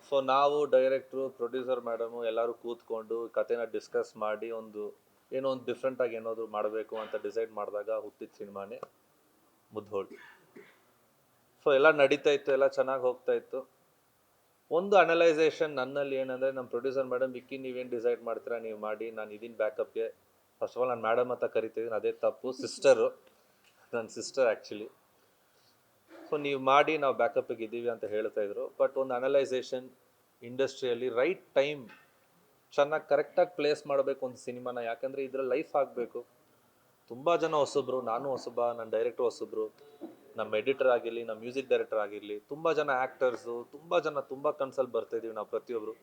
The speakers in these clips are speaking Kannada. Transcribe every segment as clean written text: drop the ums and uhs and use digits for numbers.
ಸೊ ನಾವು ಡೈರೆಕ್ಟ್ರು ಪ್ರೊಡ್ಯೂಸರ್ ಮೇಡಮು ಎಲ್ಲರೂ ಕೂತ್ಕೊಂಡು ಕತೆನ ಡಿಸ್ಕಸ್ ಮಾಡಿ ಏನೋ ಒಂದು ಡಿಫ್ರೆಂಟಾಗಿ ಏನಾದರೂ ಮಾಡಬೇಕು ಅಂತ ಡಿಸೈಡ್ ಮಾಡಿದಾಗ ಹುಟ್ಟಿದ ಸಿನಿಮಾನೇ ಮುದ್ಹೋಳು. ಸೊ ಎಲ್ಲ ನಡೀತಾ ಇತ್ತು, ಎಲ್ಲ ಚೆನ್ನಾಗಿ ಹೋಗ್ತಾ ಇತ್ತು. ಒಂದು ಅನಲೈಸೇಷನ್ ನನ್ನಲ್ಲಿ ಏನಂದರೆ, ನಮ್ಮ ಪ್ರೊಡ್ಯೂಸರ್ ಮೇಡಮ್ ನೀವೇನು ಡಿಸೈಡ್ ಮಾಡ್ತೀರಾ ನೀವು ಮಾಡಿ, ನಾನು ಇದೀನಿ ಬ್ಯಾಕಪ್ಗೆ. ಫಸ್ಟ್ ಆಫ್ ಆಲ್ ನಾನು ಮೇಡಮ್ ಅಂತ ಕರಿತಿದ್ದೀನಿ, ಅದೇ ತಪ್ಪು. ಸಿಸ್ಟರು, ನನ್ನ ಸಿಸ್ಟರ್ ಆ್ಯಕ್ಚುಲಿ. ಸೊ ನೀವು ಮಾಡಿ, ನಾವು ಬ್ಯಾಕಪ್ಪಿಗೆ ಇದ್ದೀವಿ ಅಂತ ಹೇಳ್ತಾ ಇದ್ರು. ಬಟ್ ಒಂದು ಅನಲೈಸೇಷನ್, ಇಂಡಸ್ಟ್ರಿಯಲ್ಲಿ ರೈಟ್ ಟೈಮ್ ಚೆನ್ನಾಗಿ ಕರೆಕ್ಟಾಗಿ ಪ್ಲೇಸ್ ಮಾಡಬೇಕು ಒಂದು ಸಿನಿಮಾನ. ಯಾಕಂದರೆ ಇದರಲ್ಲಿ ಲೈಫ್ ಆಗಬೇಕು. ತುಂಬ ಜನ ಹೊಸಬ್ರು, ನಾನು ಹೊಸಬ, ನನ್ನ ಡೈರೆಕ್ಟ್ರು ಹೊಸಬ್ರು, ನಮ್ಮ ಎಡಿಟರ್ ಆಗಿರಲಿ, ನಮ್ಮ ಮ್ಯೂಸಿಕ್ ಡೈರೆಕ್ಟರ್ ಆಗಿರಲಿ, ತುಂಬ ಜನ ಆ್ಯಕ್ಟರ್ಸು, ತುಂಬ ಕನ್ಸಲ್ಲಿ ಬರ್ತಾಯಿದ್ದೀವಿ ನಾವು ಪ್ರತಿಯೊಬ್ಬರು.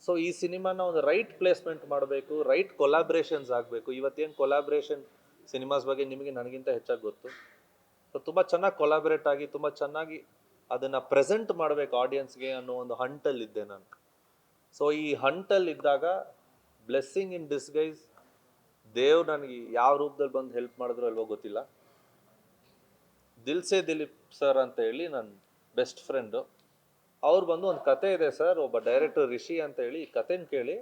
ಸೊ ಈ ಸಿನಿಮಾನ ಒಂದು ರೈಟ್ ಪ್ಲೇಸ್ಮೆಂಟ್ ಮಾಡಬೇಕು, ರೈಟ್ ಕೊಲಾಬ್ರೇಷನ್ಸ್ ಆಗಬೇಕು. ಇವತ್ತೇನು ಕೊಲಾಬ್ರೇಷನ್ ಸಿನಿಮಾಸ್ ಬಗ್ಗೆ ನಿಮಗೆ ನನಗಿಂತ ಹೆಚ್ಚಾಗಿ ಗೊತ್ತು. ಸೊ ತುಂಬ ಚೆನ್ನಾಗಿ ಕೊಲಾಬ್ರೇಟ್ ಆಗಿ ತುಂಬ ಚೆನ್ನಾಗಿ ಅದನ್ನು ಪ್ರೆಸೆಂಟ್ ಮಾಡಬೇಕು ಆಡಿಯನ್ಸ್ಗೆ ಅನ್ನೋ ಒಂದು ಹಂಟಲ್ಲಿದ್ದೆ ನಾನು. ಸೊ ಈ ಹಂಟಲ್ಲಿದ್ದಾಗ ಬ್ಲೆಸ್ಸಿಂಗ್ ಇನ್ ಡಿಸ್ಗೈಸ್, ದೇವ್ ನನಗೆ ಯಾವ ರೂಪದಲ್ಲಿ ಬಂದು ಹೆಲ್ಪ್ ಮಾಡಿದ್ರು ಅಲ್ವೋ ಗೊತ್ತಿಲ್ಲ. ದಿಲ್ಸೆ ದಿಲೀಪ್ ಸರ್ ಅಂತ ಹೇಳಿ ನನ್ನ ಬೆಸ್ಟ್ ಫ್ರೆಂಡು, ಅವ್ರು ಬಂದು ಒಂದು ಕತೆ ಇದೆ ಸರ್, ಒಬ್ಬ ಡೈರೆಕ್ಟರ್ ರಿಷಿ ಅಂತ ಹೇಳಿ, ಈ ಕತೆನ ಕೇಳಿ,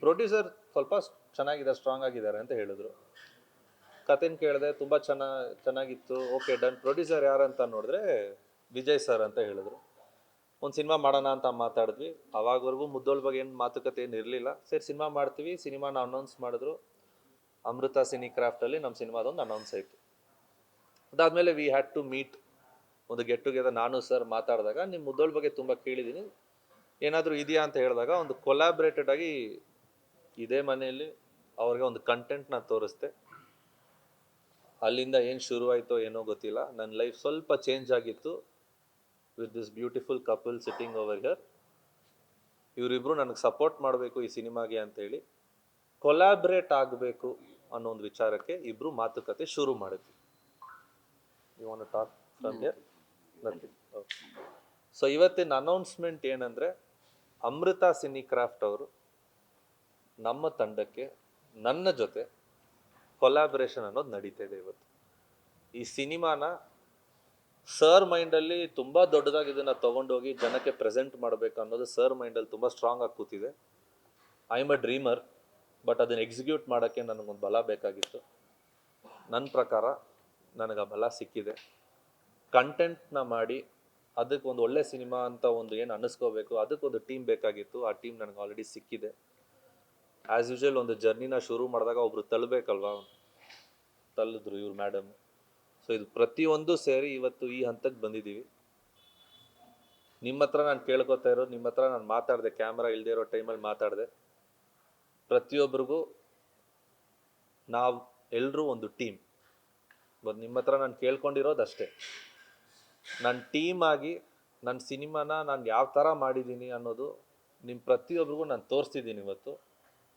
ಪ್ರೊಡ್ಯೂಸರ್ ಸ್ವಲ್ಪ ಚೆನ್ನಾಗಿದೆ, ಸ್ಟ್ರಾಂಗ್ ಆಗಿದ್ದಾರೆ ಅಂತ ಹೇಳಿದ್ರು. ಕತೆನ ಕೇಳಿದೆ, ತುಂಬ ಚೆನ್ನಾಗಿತ್ತು. Okay done. ಪ್ರೊಡ್ಯೂಸರ್ ಯಾರಂತ ನೋಡಿದ್ರೆ ವಿಜಯ್ ಸರ್ ಅಂತ ಹೇಳಿದ್ರು. ಒಂದು ಸಿನಿಮಾ ಮಾಡೋಣ ಅಂತ ಮಾತಾಡಿದ್ವಿ. ಅವಾಗವರೆಗೂ ಮುದ್ದೋಳ ಬಗ್ಗೆ ಏನು ಮಾತುಕತೆ ಏನು ಇರಲಿಲ್ಲ. ಸರಿ ಸಿನಿಮಾ ಮಾಡ್ತೀವಿ, ಸಿನಿಮಾನ ಅನೌನ್ಸ್ ಮಾಡಿದ್ರು. ಅಮೃತ ಸಿನಿ ಕ್ರಾಫ್ಟಲ್ಲಿ ನಮ್ಮ ಸಿನಿಮಾದೊಂದು ಅನೌನ್ಸ್ ಆಯಿತು. ಅದಾದಮೇಲೆ ವಿ ಹ್ಯಾಡ್ ಟು ಮೀಟ್, ಒಂದು ಗೆಟ್ ಟುಗೆದರ್. ನಾನು ಸರ್ ಮಾತಾಡಿದಾಗ, ನಿಮ್ಮ ಮುದ್ದೋಳ ಬಗ್ಗೆ ತುಂಬ ಕೇಳಿದ್ದೀನಿ, ಏನಾದರೂ ಇದೆಯಾ ಅಂತ ಹೇಳಿದಾಗ, ಒಂದು ಕೊಲಾಬ್ರೇಟೆಡ್ ಆಗಿ ಇದೇ ಮನೆಯಲ್ಲಿ ಅವ್ರಿಗೆ ಒಂದು ಕಂಟೆಂಟ್ನ ತೋರಿಸ್ದೆ. ಅಲ್ಲಿಂದ ಏನು ಶುರುವಾಯಿತೋ ಏನೋ ಗೊತ್ತಿಲ್ಲ, ನನ್ನ ಲೈಫ್ ಸ್ವಲ್ಪ ಚೇಂಜ್ ಆಗಿತ್ತು with this beautiful couple sitting over here. ಇವರಿಬ್ಬರು ನನಗೆ ಸಪೋರ್ಟ್ ಮಾಡಬೇಕು ಈ ಸಿನಿಮಾಗೆ ಅಂತೇಳಿ, ಕೊಲಾಬ್ರೇಟ್ ಆಗಬೇಕು ಅನ್ನೋ ಒಂದು ವಿಚಾರಕ್ಕೆ ಇಬ್ಬರು ಮಾತುಕತೆ ಶುರು ಮಾಡಿದ್ವಿ. You want to talk from here? Nothing. So ಇವತ್ತಿನ ಅನೌನ್ಸ್ಮೆಂಟ್ ಏನಂದರೆ, ಅಮೃತ ಸಿನಿ ಕ್ರಾಫ್ಟ್ ಅವರು ನಮ್ಮ ತಂಡಕ್ಕೆ ನನ್ನ ಜೊತೆ ಕೊಲಾಬ್ರೇಷನ್ ಅನ್ನೋದು ನಡೀತಾ ಇದೆ ಇವತ್ತು. ಈ ಸಿನಿಮಾನ ಸರ್ ಮೈಂಡಲ್ಲಿ ತುಂಬ ದೊಡ್ಡದಾಗಿ ಇದನ್ನು ತೊಗೊಂಡೋಗಿ ಜನಕ್ಕೆ ಪ್ರೆಸೆಂಟ್ ಮಾಡಬೇಕು ಅನ್ನೋದು ಸರ್ ಮೈಂಡಲ್ಲಿ ತುಂಬ ಸ್ಟ್ರಾಂಗ್ ಆಗಿ ಕೂತಿದೆ. I am a dreamer, but ಅದನ್ನು ಎಕ್ಸಿಕ್ಯೂಟ್ ಮಾಡೋಕ್ಕೆ ನನಗೊಂದು ಬಲ ಬೇಕಾಗಿತ್ತು. ನನ್ನ ಪ್ರಕಾರ ನನಗೆ ಆ ಬಲ ಸಿಕ್ಕಿದೆ. ಕಂಟೆಂಟ್ನ ಮಾಡಿ ಅದಕ್ಕೆ ಒಂದು ಒಳ್ಳೆ ಸಿನಿಮಾ ಅಂತ ಒಂದು ಏನು ಅನ್ನಿಸ್ಕೋಬೇಕು, ಅದಕ್ಕೊಂದು ಟೀಮ್ ಬೇಕಾಗಿತ್ತು. ಆ ಟೀಮ್ ನನಗೆ ಆಲ್ರೆಡಿ ಸಿಕ್ಕಿದೆ. ಆ್ಯಸ್ ಯೂಶುವಲ್ ಒಂದು ಜರ್ನಿನ ಶುರು ಮಾಡಿದಾಗ ಒಬ್ಬರು ತಳ್ಳಬೇಕಲ್ವಾ, ತಳ್ಳಿದ್ರು ಇವ್ರು ಮೇಡಮ್. ಸೊ ಇದು ಪ್ರತಿಯೊಂದು ಸೇರಿ ಇವತ್ತು ಈ ಹಂತಕ್ಕೆ ಬಂದಿದ್ದೀವಿ. ನಿಮ್ಮ ಹತ್ರ ನಾನು ಕೇಳ್ಕೊತಾ ಇರೋದು, ನಿಮ್ಮ ಹತ್ರ ನಾನು ಮಾತಾಡಿದೆ, ಕ್ಯಾಮ್ರಾ ಇಲ್ಲದೆ ಇರೋ ಟೈಮಲ್ಲಿ ಮಾತಾಡಿದೆ. ಪ್ರತಿಯೊಬ್ಬರಿಗೂ ನಾವು ಎಲ್ಲರೂ ಒಂದು ಟೀಮ್. ನಿಮ್ಮ ಹತ್ರ ನಾನು ಕೇಳ್ಕೊಂಡಿರೋದು ಅಷ್ಟೇ, ನನ್ನ ಟೀಮ್ ಆಗಿ ನನ್ನ ಸಿನಿಮಾನ ನಾನು ಯಾವ ಥರ ಮಾಡಿದ್ದೀನಿ ಅನ್ನೋದು ನಿಮ್ಮ ಪ್ರತಿಯೊಬ್ಬರಿಗೂ ನಾನು ತೋರಿಸ್ತಿದ್ದೀನಿ ಇವತ್ತು.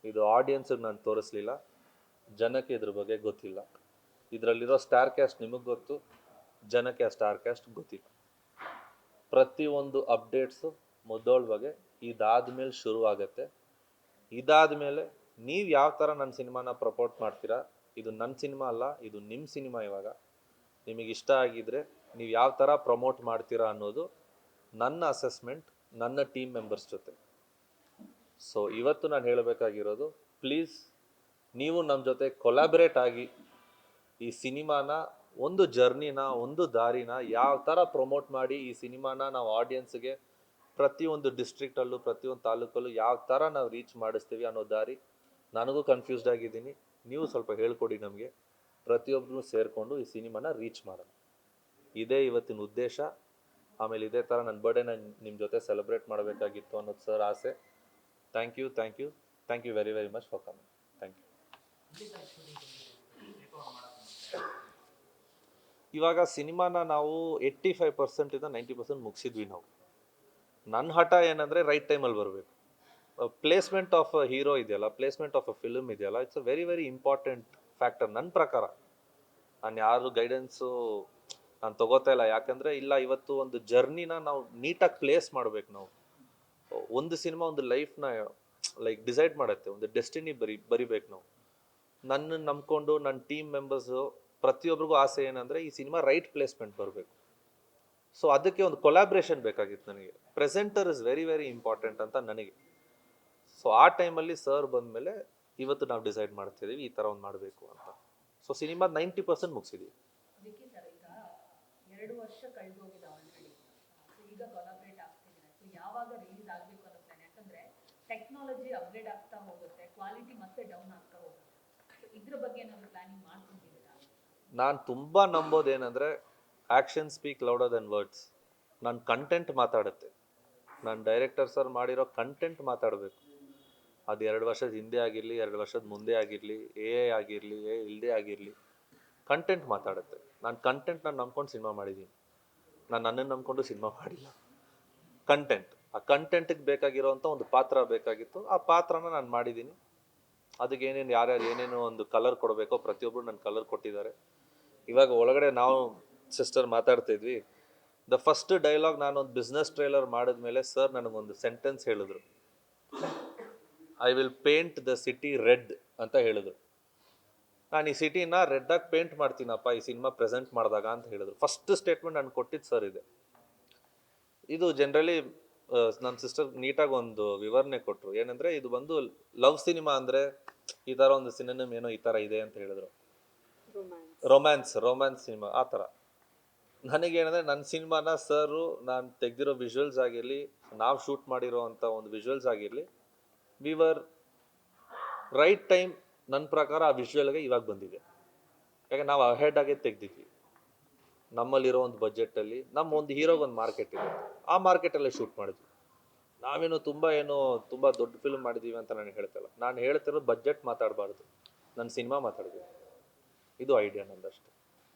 ಇದು ಆಡಿಯನ್ಸಿಗೆ ನಾನು ತೋರಿಸ್ಲಿಲ್ಲ, ಜನಕ್ಕೆ ಇದ್ರ ಬಗ್ಗೆ ಗೊತ್ತಿಲ್ಲ. ಇದರಲ್ಲಿರೋ ಸ್ಟಾರ್ ಕ್ಯಾಸ್ಟ್ ನಿಮಗೆ ಗೊತ್ತು, ಜನಕ್ಕೆ ಆ ಸ್ಟಾರ್ ಕ್ಯಾಸ್ಟ್ ಗೊತ್ತಿಲ್ಲ. ಪ್ರತಿಯೊಂದು ಅಪ್ಡೇಟ್ಸು ಮುದ್ದೋಳ ಬಗ್ಗೆ ಇದಾದಮೇಲೆ ಶುರುವಾಗತ್ತೆ. ಇದಾದಮೇಲೆ ನೀವು ಯಾವ ಥರ ನನ್ನ ಸಿನಿಮಾನ ಪ್ರಪೋರ್ಟ್ ಮಾಡ್ತೀರಾ, ಇದು ನನ್ನ ಸಿನಿಮಾ ಅಲ್ಲ, ಇದು ನಿಮ್ಮ ಸಿನಿಮಾ. ಇವಾಗ ನಿಮಗೆ ಇಷ್ಟ ಆಗಿದ್ದರೆ ನೀವು ಯಾವ ಥರ ಪ್ರಮೋಟ್ ಮಾಡ್ತೀರಾ ಅನ್ನೋದು ನನ್ನ ಅಸೆಸ್ಮೆಂಟ್ ನನ್ನ ಟೀಮ್ ಮೆಂಬರ್ಸ್ ಜೊತೆ. ಸೊ ಇವತ್ತು ನಾನು ಹೇಳಬೇಕಾಗಿರೋದು, ಪ್ಲೀಸ್ ನೀವು ನಮ್ಮ ಜೊತೆ ಕೊಲಾಬ್ರೇಟ್ ಆಗಿ ಈ ಸಿನಿಮಾನ ಒಂದು ಜರ್ನಿನ, ಒಂದು ದಾರಿನ ಯಾವ ಥರ ಪ್ರಮೋಟ್ ಮಾಡಿ ಈ ಸಿನಿಮಾನ ನಾವು ಆಡಿಯನ್ಸ್ಗೆ ಪ್ರತಿಯೊಂದು ಡಿಸ್ಟ್ರಿಕ್ಟಲ್ಲೂ ಪ್ರತಿಯೊಂದು ತಾಲೂಕಲ್ಲೂ ಯಾವ ಥರ ನಾವು ರೀಚ್ ಮಾಡಿಸ್ತೀವಿ ಅನ್ನೋ ದಾರಿ. ನನಗೂ ಕನ್ಫ್ಯೂಸ್ಡ್ ಆಗಿದ್ದೀನಿ, ನೀವು ಸ್ವಲ್ಪ ಹೇಳ್ಕೊಡಿ ನಮಗೆ. ಪ್ರತಿಯೊಬ್ಬರೂ ಸೇರಿಕೊಂಡು ಈ ಸಿನಿಮಾನ ರೀಚ್ ಮಾಡೋಣ, ಇದೇ ಇವತ್ತಿನ ಉದ್ದೇಶ. ಆಮೇಲೆ ಇದೇ ಥರ ನನ್ನ ಬರ್ಡೇನ ನಿಮ್ಮ ಜೊತೆ ಸೆಲೆಬ್ರೇಟ್ ಮಾಡಬೇಕಾಗಿತ್ತು ಅನ್ನೋದು ಸರ್ ಆಸೆ. Thank you very very much for coming. Thank you. ಇವಾಗ ಸಿನಿಮಾನ ನಾವು 85% 90% ಮುಗಿಸಿದ್ವಿ ನಾವು. ನನ್ನ ಹಠ ಏನಂದರೆ ರೈಟ್ ಟೈಮಲ್ಲಿ ಬರಬೇಕು. ಪ್ಲೇಸ್ಮೆಂಟ್ ಆಫ್ ಅ ಹೀರೋ ಇದೆಯಲ್ಲ, ಪ್ಲೇಸ್ಮೆಂಟ್ ಆಫ್ ಅ ಫಿಲ್ಮ್ ಇದೆಯಲ್ಲ, it's a very very important factor ನನ್ನ ಪ್ರಕಾರ. ನಾನು ಯಾರು ಗೈಡೆನ್ಸು ನಾನು ತೊಗೋತಾ ಇಲ್ಲ. ಯಾಕಂದರೆ ಇಲ್ಲ, ಇವತ್ತು ಒಂದು ಜರ್ನಿನ ನಾವು ನೀಟಾಗಿ ಪ್ಲೇಸ್ ಮಾಡಬೇಕು. ನಾವು ಒಂದು ಸಿನಿಮಾ ಒಂದು ಲೈಫ್ನ ಲೈಕ್ ಡಿಸೈಡ್ ಮಾಡುತ್ತೆ, ಒಂದು ಡೆಸ್ಟಿನಿ ಬರಿಬೇಕು ನಾವು. ನನ್ನನ್ನು ನಂಬ್ಕೊಂಡು ನನ್ನ ಟೀಮ್ ಮೆಂಬರ್ಸು ಪ್ರತಿಯೊಬ್ಬರಿಗೂ ಆಸೆ ಏನಂದರೆ ಈ ಸಿನಿಮಾ ರೈಟ್ ಪ್ಲೇಸ್ಮೆಂಟ್ ಬರಬೇಕು. ಸೊ ಅದಕ್ಕೆ ಒಂದು ಕೊಲಾಬ್ರೇಷನ್ ಬೇಕಾಗಿತ್ತು ನನಗೆ. Presenter is very very important ಅಂತ ನನಗೆ. ಸೊ ಆ ಟೈಮಲ್ಲಿ ಸರ್ ಬಂದಮೇಲೆ ಇವತ್ತು ನಾವು ಡಿಸೈಡ್ ಮಾಡ್ತಿದ್ದೀವಿ ಈ ಥರ ಒಂದು ಮಾಡಬೇಕು ಅಂತ. So cinema 90% ಮುಗಿಸಿದ್ದೀವಿ. ಅದಕ್ಕೆ ಸರ್ ಈಗ 2 ವರ್ಷ ಕಳೆದೋಗಿದೆ ಆಲ್ರೆಡಿ. ಸೊ ಈಗ ಕೊಲಾಬ್ರೇಟ್ ಆಗ್ತಿದ್ದೀರಾ. ಸೊ ಯಾವಾಗ ರಿಲೀಸ್ ಆಗಬೇಕು ಅನ್ನೋ ಪ್ಲಾನ್? ಯಾಕಂದ್ರೆ ಟೆಕ್ನಾಲಜಿ ಅಪ್ಗ್ರೇಡ್ ಆಗ್ತಾ ಹೋಗುತ್ತೆ, ಕ್ವಾಲಿಟಿ ಮತ್ತೆ ಡೌನ್ ಆಗ್ತಾ ಹೋಗುತ್ತೆ. ಸೊ ಇದ್ರ ಬಗ್ಗೆ ಏನಾದ್ರು ಪ್ಲಾನಿಂಗ್ ಮಾಡ್ಕೊಂಡಿದ್ದೀರಾ? ನಾನು ತುಂಬ ನಂಬೋದೇನೆಂದರೆ action speak louder than words. ನನ್ನ ಕಂಟೆಂಟ್ ಮಾತಾಡುತ್ತೆ. ನಾನು ಡೈರೆಕ್ಟರ್ ಸರ್ ಮಾಡಿರೋ ಕಂಟೆಂಟ್ ಮಾತಾಡಬೇಕು. ಅದು 2 ವರ್ಷದ ಹಿಂದೆ ಆಗಿರಲಿ, 2 ವರ್ಷದ ಮುಂದೆ ಆಗಿರಲಿ, ಆಗಿರಲಿ, ಇಲ್ಲದೆ ಆಗಿರಲಿ, ಕಂಟೆಂಟ್ ಮಾತಾಡುತ್ತೆ. ನಾನು ಕಂಟೆಂಟ್ನ ನಂಬ್ಕೊಂಡು ಸಿನಿಮಾ ಮಾಡಿದ್ದೀನಿ. ನಾನು ನನ್ನನ್ನು ನಂಬ್ಕೊಂಡು ಸಿನಿಮಾ ಮಾಡಿಲ್ಲ. ಕಂಟೆಂಟ್, ಆ ಕಂಟೆಂಟಿಗೆ ಬೇಕಾಗಿರೋವಂಥ ಒಂದು ಪಾತ್ರ ಬೇಕಾಗಿತ್ತು. ಆ ಪಾತ್ರನ ನಾನು ಮಾಡಿದ್ದೀನಿ. ಅದಕ್ಕೆ ಏನೇನು ಯಾರ್ಯಾರು ಏನೇನು ಒಂದು ಕಲರ್ ಕೊಡಬೇಕೋ ಪ್ರತಿಯೊಬ್ಬರು ನನ್ನ ಕಲರ್ ಕೊಟ್ಟಿದ್ದಾರೆ. ಇವಾಗ ಒಳಗಡೆ ನಾವು ಸಿಸ್ಟರ್ ಮಾತಾಡ್ತಿದ್ವಿ. ದ ಫಸ್ಟ್ ಡೈಲಾಗ್ ನಾನೊಂದು ಬಿಸ್ನೆಸ್ ಟ್ರೇಲರ್ ಮಾಡಿದ್ಮೇಲೆ ಸರ್ ನನಗೊಂದು ಸೆಂಟೆನ್ಸ್ ಹೇಳಿದ್ರು, I will paint the city red ಅಂತ ಹೇಳಿದ್ರು. ನಾನು ಈ ಸಿಟಿನ ರೆಡ್ಡಾಗಿ ಪೇಂಟ್ ಮಾಡ್ತೀನಪ್ಪ ಈ ಸಿನಿಮಾ ಪ್ರೆಸೆಂಟ್ ಮಾಡಿದಾಗ ಅಂತ ಹೇಳಿದ್ರು. ಫಸ್ಟ್ ಸ್ಟೇಟ್ಮೆಂಟ್ ನಾನು ಕೊಟ್ಟಿದ್ದು ಸರ್ ಇದೆ. ಇದು ಜನರಲಿ ನನ್ನ ಸಿಸ್ಟರ್ ನೀಟಾಗಿ ಒಂದು ವಿವರಣೆ ಕೊಟ್ಟರು. ಏನಂದರೆ ಇದು ಬಂದು ಲವ್ ಸಿನಿಮಾ ಅಂದರೆ ಈ ಥರ ಒಂದು ಸಿನಿಮಾ ಏನೋ ಈ ಥರ ಇದೆ ಅಂತ ಹೇಳಿದ್ರು. ರೊಮ್ಯಾನ್ಸ್ ಸಿನಿಮಾ ಆ ಥರ. ನನಗೇನಂದರೆ ನನ್ನ ಸಿನಿಮಾನ ಸರು ನಾನು ತೆಗೆದಿರೋ ವಿಜುವಲ್ಸ್ ಆಗಿರಲಿ, ನಾವು ಶೂಟ್ ಮಾಡಿರೋ ಅಂಥ ಒಂದು ವಿಜುವಲ್ಸ್ ಆಗಿರಲಿ, ವಿ ವರ್ ರೈಟ್ ಟೈಮ್. ನನ್ನ ಪ್ರಕಾರ ಆ ವಿಜುವಲ್ಗೆ ಇವಾಗ ಬಂದಿದೆ. ಯಾಕೆ ನಾವು ಅಹೆಡ್ ಆಗೇ ತೆಗ್ದಿದ್ವಿ. ನಮ್ಮಲ್ಲಿರೋ ಒಂದು ಬಜೆಟಲ್ಲಿ ನಮ್ಮ ಒಂದು ಹೀರೋಗೆ ಒಂದು ಮಾರ್ಕೆಟ್ ಇದೆ, ಆ ಮಾರ್ಕೆಟಲ್ಲೇ ಶೂಟ್ ಮಾಡಿದ್ವಿ. ನಾವೇನು ತುಂಬ ದೊಡ್ಡ ಫಿಲ್ಮ್ ಮಾಡಿದ್ದೀವಿ ಅಂತ ನಾನು ಹೇಳ್ತಿಲ್ಲ. ನಾನು ಹೇಳ್ತಿರೋದು ಬಜೆಟ್ ಮಾತಾಡಬಾರ್ದು, ನನ್ನ ಸಿನಿಮಾ ಮಾತಾಡ್ಬೇಕು. ಇದು ಐಡಿಯಾ ನಂದಷ್ಟೇ.